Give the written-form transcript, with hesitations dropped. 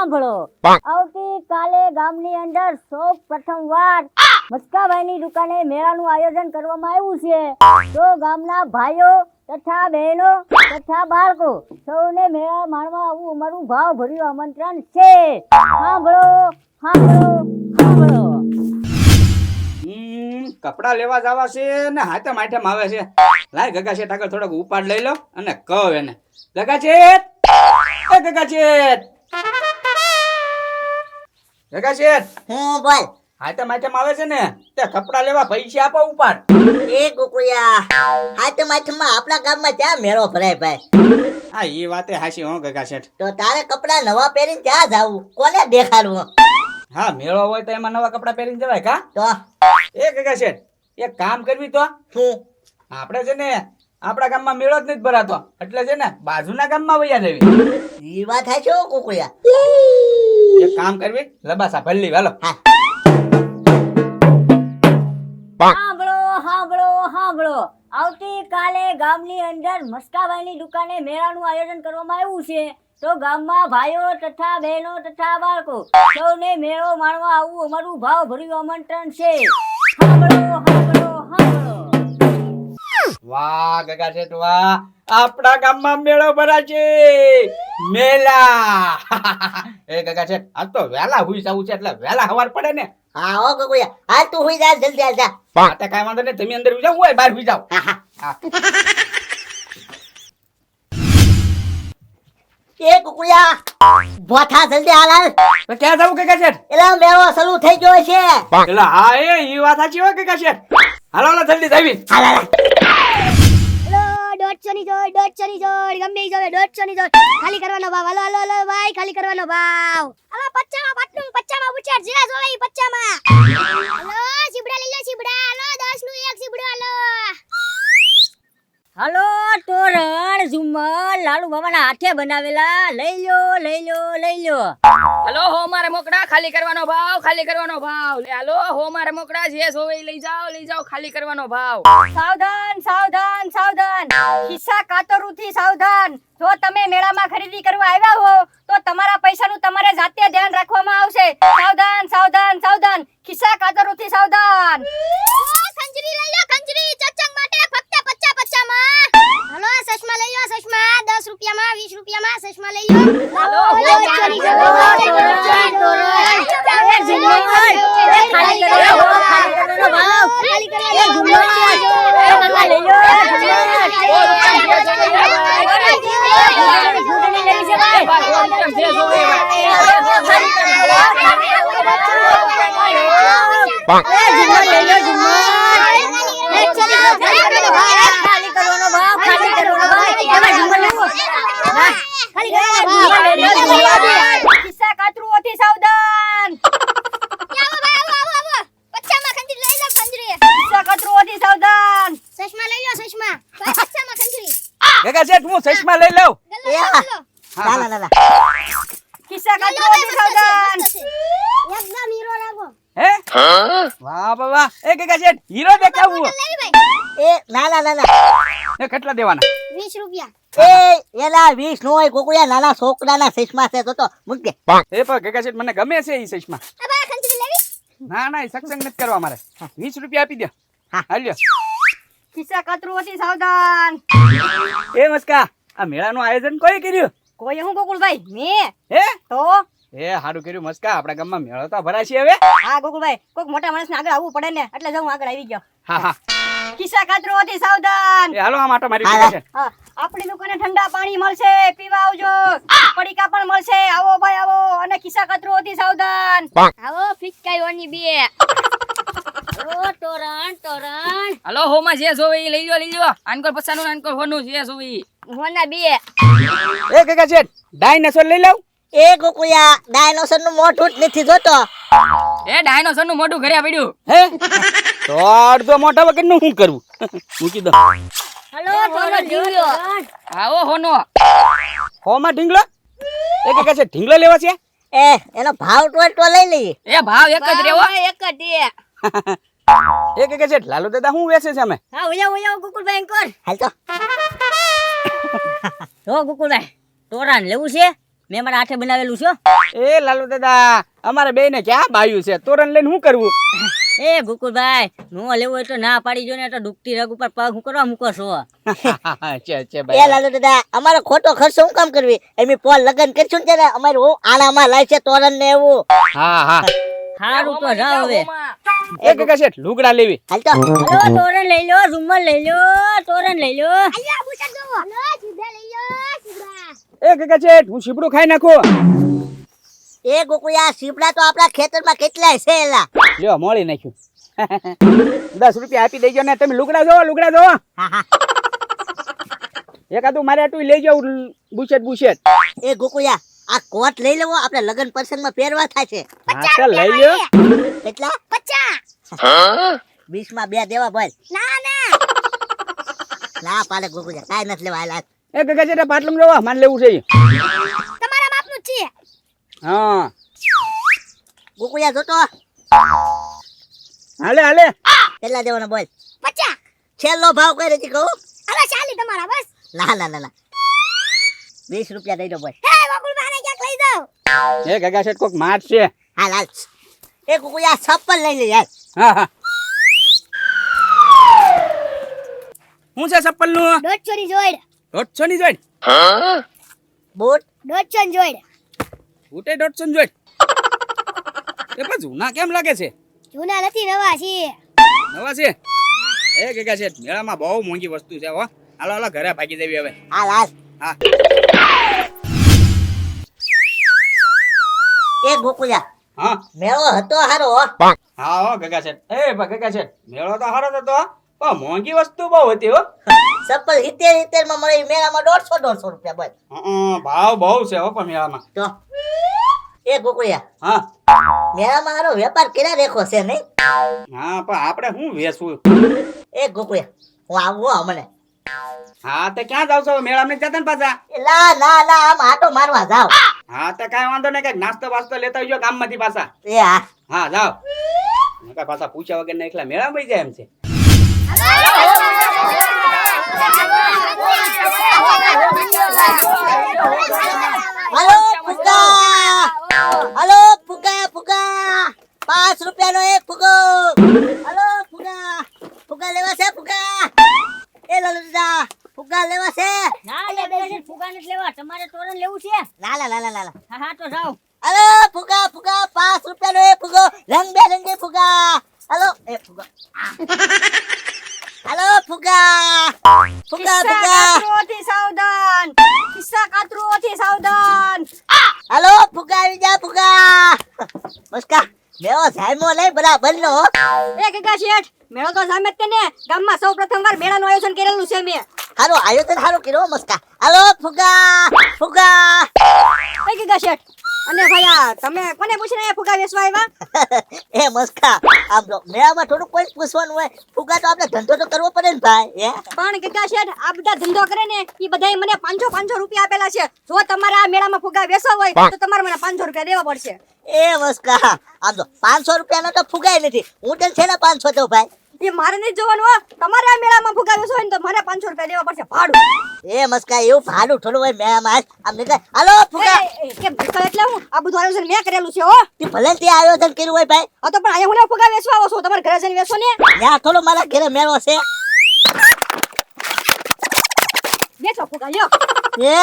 સાંભળો આવતીકાલે ગામની અંદર સૌ પ્રથમવાર મસ્કાભાઈની દુકાને મેળાનું આયોજન કરવામાં આવ્યું છે તો ગામના ભાઈઓ તથા બહેનો તથા બાળકો સૌને મેળા માણવા આવવું અમારું ભાવભર્યું આમંત્રણ છે. સાંભળો સાંભળો સાંભળો. કપડા લેવા જવા છે ને હાથમ આઠમ આવે છે. લાય ગગા શેઠ આગળ થોડોક ઉપાડ લઈ લો અને કહો એને ગગા શેઠ, એ ગગા શેઠ, ગગા શેઠ, હું બોલ. હાથમ આઠમ આવે છે ને તે કપડા લેવા પૈસા આપો ઉપાડ. એ કુકુયા હાથમ આઠમમાં આપણા ગામમાં ક્યાં મેળો ભરાય ભાઈ? હા એ વાતે હાચી હો ગગા શેઠ. તો તારે કપડા નવા પહેરીને ક્યાં જાવું? કોને દેખાડવું? હા મેળો હોય તો એમાં નવા કપડા પહેરીને જવાય કા? તો એ ગગા શેઠ એક કામ કરવી તો હું આપણે છે ને આપણા ગામમાં મેળો જ નથી ભરાતો એટલે છે ને બાજુના ગામમાં વયા જવી. ઈ વાત થાય છે કુકુયા. એક કામ કરવી લબાસા ભલ્લી હાલો. હા સાંભળો સાંભળો સાંભળો. આવતીકાલે ગામની અંદર મસ્કાભાઈની દુકાને મેળાનું આયોજન કરવામાં આવ્યું છે તો ગામમાં ભાઈઓ તથા બહેનો તથા બાળકો સૌને મેળો માણવા આવવું અમારું ભાવભર્યું આમંત્રણ છે. સાંભળો સાંભળો સાંભળો. વાહ ગગા શેઠ વાહ, આપણા ગામમાં મેળો ભરાશે મેલા. એ ગગા શેઠ આજ તો વહેલા હુઈ જવું છે એટલે વહેલા હવાર પડે ને. હા હો કુકુયા હાલ તું હુઈ જા જલ્દી હાલ જા. આ કાંઈ વાંધો નહીં, તમે અંદર હુઈ જાવ હોય બહાર હુઈ જાવ. હા હા. હા. એ કુકુયા બોથા જલ્દી હાલ હાલ. તો ક્યાં જવું ગગા શેઠ? એલા મેળો શરૂ થઈ ગયો છે. એટલે હા ઈ વાત સાચી હોય ગગા શેઠ. હાલો હાલો જલ્દી જાવી. હાલ હાલ હેલો 150 ની જોડ 150 ની જોડ ગમે ઈ જોડે 150 ની જોડ ખાલી કરવાનો ભાવ. હાલો હાલો હાલો ભાઈ ખાલી કરવાનો ભાવ. હાલો 50 માં પાટલું 50 માં ઉછેર જે જોવે ઈ 50 માં. હાલો સીબડા લઈ લો સીબડા. હાલો 10 નું એક સીબડો હાલો. હાલો તોરણ ઝુમ્મર લાલુ બાબાના હાથે બનાવેલા લઈ લો લઈ લો લઈ લો. હાલો હો મારે મોકડા ખાલી કરવાનો ભાવ, ખાલી કરવાનો ભાવ. લે હાલો હો મારે મોકડા જે સોવે ઈ લઈ જાઓ ખાલી કરવાનો ભાવ. સાવધાન સાવધાન સાવધાન. ખિસ્સા કાતરુથી સાવધાન. જો તમે મેળામાં ખરીદી કરવા આવ્યા હો તો તમારા પૈસાનું તમારે જાતે ધ્યાન રાખવામાં આવશે. સાવધાન સાવધાન સાવધાન. ખિસ્સા કાતરુથી સાવધાન. ખંજરી લઈ લો ખંજરી ચચંગ માટે ફક્ત 50 માં. હાલો સસમા લઈ લો સસમા 10 રૂપિયામાં 20 રૂપિયામાં સસમા લઈ લો. હાલો ચોરી કરો ખાલી કરો ભાવ ખાલી કરો ઝુમ્મર લઈ લો ખિસ્સા કાતરુઓથી સાવધાન. ખિસ્સા કાતરુઓથી સાવધાન. ચશ્મા લઈ લો ચશ્મા. ગગા શેઠ હું ચશ્મા લઈ લઉં. એ હા ના ના ના ખિસ્સા કાતરુઓથી સાવધાન. એકદમ હીરો લાગો. હે વાહ બાબા. એ ગગા શેઠ હીરો દેખાવું. એ ના ના ના ના એ કેટલા દેવાના? 20 રૂપિયા. એ એલા 20 નો હોય કુકુયા નાના છોકરાના ચશ્મા છે તો મૂક દે. એ પણ ગગા શેઠ મને ગમે છે ઈ ચશ્મા. અબા ખંજરી લેવી. ના ના ઈ સત્સંગ નથી કરવા મારે. 20 રૂપિયા આપી દો. હા. હાલ્યો. ખિસ્સા કાતરુઓથી સાવધાન. એ મસ્કા આ મેળાનું આયોજન કોઈ કર્યું? કોઈ હું ગોકુલભાઈ મેં હે તો એ હારું કર્યું મસ્કા. આપણા ગામમાં મેળો તો ભરાશે હવે. હા ગોકુલભાઈ કોઈક મોટા માણસને આગળ આવવું પડે ને એટલે જ હું આગળ આવી ગયો. હા હા ખિસ્સા કાતરુઓથી સાવધાન. એ હાલો આ માટો મારી હા, ગગા શેઠ. હા આપણી દુકાને ઠંડા પાણી મળશે પીવા આવજો. પડીકા પણ મળશે આવો ભાઈ આવો. અને ખિસ્સા કાતરુઓથી સાવધાન. આવો ફિટકાઈઓની બે. ઓ તોરણ તોરણ હાલો હો માં જે સોવે ઈ લઈ લો. આનકોર પચાનું આનકોર હોનું જે સોવે ઈ. હોના બે. એ ગગા શેઠ ડાયનાસોર લઈ લઉં. એ કુકુયા ડાયનોસર નું મોઢું જ નથી જોતો. એ ડાયનોસર નું મોઢું ઘરે પડ્યું. હે તો અડધો મોટા વગર નું શું કરવું? મૂકી દો. હાલો તોરણ જીવ્યો. આવો હોનો. હોમાં ઢીંગલો. એ ગગા શેઠ ઢીંગલો લેવા છે? એ એનો ભાવ તો લઈ લઈએ. એ ભાવ એક જ રેવો. એક જ દે. એ ગગા શેઠ લાલુ દાદા શું વેચે છે અમે? હા ઓયા ગોકુલભાઈ અંકોર. હાલ તો જો ગોકુલભાઈ તોરણ લેવું છે? મેં મારા હાથે બનાવેલું છે. એ લાલુ દાદા અમારે બે ને ક્યાં બાયું છે તોરણ લઈને શું કરવું? એ ગોકુળભાઈ નો લેવું હોય તો ના પાડી જો ને તો ડૂબતી રગ ઉપર પગ હું કરવા મૂકો છો. છે એ ભાઈ લાલુ દાદા અમારો ખોટો ખર્ચો હું કામ કરવી? એમ પોલ લગન કરશું ને ત્યારે અમારે હું આણામાં લાય છે તોરણ ને એવું. હા હા સારું તો જાવ હવે. એ કાકા શેઠ લુગડા લેવી. હાલ તો હલો તોરણ લઈ લો, રૂમાલ લઈ લો, તોરણ લઈ લો. અલ્યા બુટા દો હલો સીધા લઈ લો સીધા એ કાકા શેઠ હું સીપડું ખાઈ નાખું. એ ગોકુળિયા સીપડા તો આપણા ખેતરમાં કેટલાય છે એલા. લ્યો મોળી નાખ્યું. 10 રૂપિયા આપી દેજો ને તમે લુગડા જોવો લુગડા જોવો. હા હા. એકાદું મારે આટલું લઈ જાવ બુશેટ બુશેટ. એ ગોકુળિયા આ કોટ લઈ લેવો, આપણે લગન પ્રસંગમાં પહેરવા થાય છે. હા ચાલ લઈ લ્યો. કેટલા? 50 20 માં 2 દેવા બોલ. ના ના ના પાડે ગોકુળિયા કાઈ નથી લેવા. હાલ એ કાકા શેઠ પાટલું જોવો મારે લેવું છે. તમારા બાપનું જ છે હા ગોકુળિયા જોતો હાલે હાલે. કેટલા દેવાના બોલ? 50 છેલ્લો ભાવ કઈ રીતે કહું? હવે ચાલી તમારા બસ ના ના ના ના 20 રૂપિયા દઈ દો બોલ. હે વકુલભાઈને ક્યાંક લઈ જાઓ એ કાકા શેઠ કોક માર છે. હાલ હાલ. એ ગોકુળિયા ચપ્પલ લઈ લે યાર. હા હા હું છે ચપ્પલ નું? 150 ની જોડ 150 ની જોડ. બૂટ 150 ની જોડ બૂટે 150 ની જોડ. એ પણ જૂના કેમ લાગે છે? જૂના નથી નવા છે નવા છે. એ કાકા શેઠ મેળામાં બહુ મોંઘી વસ્તુ છે હો. હાલો હાલો ઘરે ભાગી દેવી હવે. હાલ હાલ. હા એ ગોકુળિયા હા મેળો હતો હારો હો. હા હો કાકા શેઠ. એ કાકા શેઠ મેળો તો હારો જ હતો પણ મોંઘી વસ્તુ બહુ હતી હો. ચપ્પલ 70 માં મળે મેળામાં 150 રૂપિયા બોલ. ભાવ બહુ છે હો પણ મેળામાં. તો એ ગોકુળિયા હા મેળામાં હારો વેપાર કર્યા રેખો છે નહીં? હા પણ આપણે શું વેચવું? એ ગોકુળિયા હું આવું હમણે. હા તે ક્યાં જાવ છો મેળામાં જતા ને પાછા? ના ના ના આમ આટો મારવા જાવ. હા તે કાંઈ વાંધો નહીં કઈક નાસ્તો વાસ્તો લેતા આવજો ગામમાંથી પાછા. એ હા હા જાવ. નકા પાછા પૂછ્યા વગર ને એકલા મેળામાં વહી જાય એમ છે. હલો ફુગા, હલો ફુગા ફુગા 5 રૂપિયાનો એક ફુગો. હલો ફુગા, ફુગા લેવા છે ફુગા? એ લલુદા ફુગા લેવા છે? ના લે બેસી ફુગા નથી લેવા, તમારે તોરણ લેવું છે? ના ના ના ના. હા હા તો જાઓ. હલો ફુગા ફુગા 5 રૂપિયાનો એક ફુગો, રંગબેરંગી ફુગા. હલો એ ફુગા. હલો ફુગા, ફુગા ફુગા. કાતરુઓથી સાવધાન ખિસ્સા કાતરુઓથી સાવધાન. હલો ફુગા આવી જા ફુગા. મસ્કા મેવો સાઈમો નહીં બરાબર નો. એ કાકા શેઠ મેળો તો સામે જ તેને ગામમાં સૌ પ્રથમવાર મેળાનું આયોજન કરેલું છે મેં. હારો આયોજન હારો કર્યો મસ્કા. હલો ફુગા ફુગા. એ કાકા શેઠ અને ભાઈ તમે કોને પૂછીને અહીંયા ફુગા વેચવા આવ્યા? એ મસ્કા આમ તો મેળામાં થોડું કોઈ પૂછવાનું હોય. ફુગા તો આપણે ધંધો તો કરવો પડે ને ભાઈ. પણ કાકા શેઠ આ બધા ધંધો કરે ને ઈ બધાય મને 500 રૂપિયા આપેલા છે. જો તમારે આ મેળામાં ફુગા વેચવા હોય તો તમારે મને 500 રૂપિયા દેવા પડશે. એ મસ્કા આમ તો 500 રૂપિયાનો તો ફુગાય નથી. હું તને છે ને 500 દઉં ભાઈ. એ મારે નહીં જોવાનું હો. તમારે આ મેળામાં ફુગા વેચવા હોય ને તો મને 500 રૂપિયા દેવા પડશે ભાડું. એ મસ્કા એવું ભાડું થોડું હોય મેળામાં. આમ નીકળ. હલો ફુગા. કેમ ભૂખા એટલે હું આ બધું આયોજન મેં કરેલું છે હો. તું ભલે તે આયોજન કર્યું હોય ભાઈ. આ તો પણ અહીંયા હું ફુગા વેચવા આવો છો તમારે ઘરે જઈને વેચો ને. ત્યાં થોડો મારા ઘરે મેળો છે. વેચો ફુગા લ્યો. એ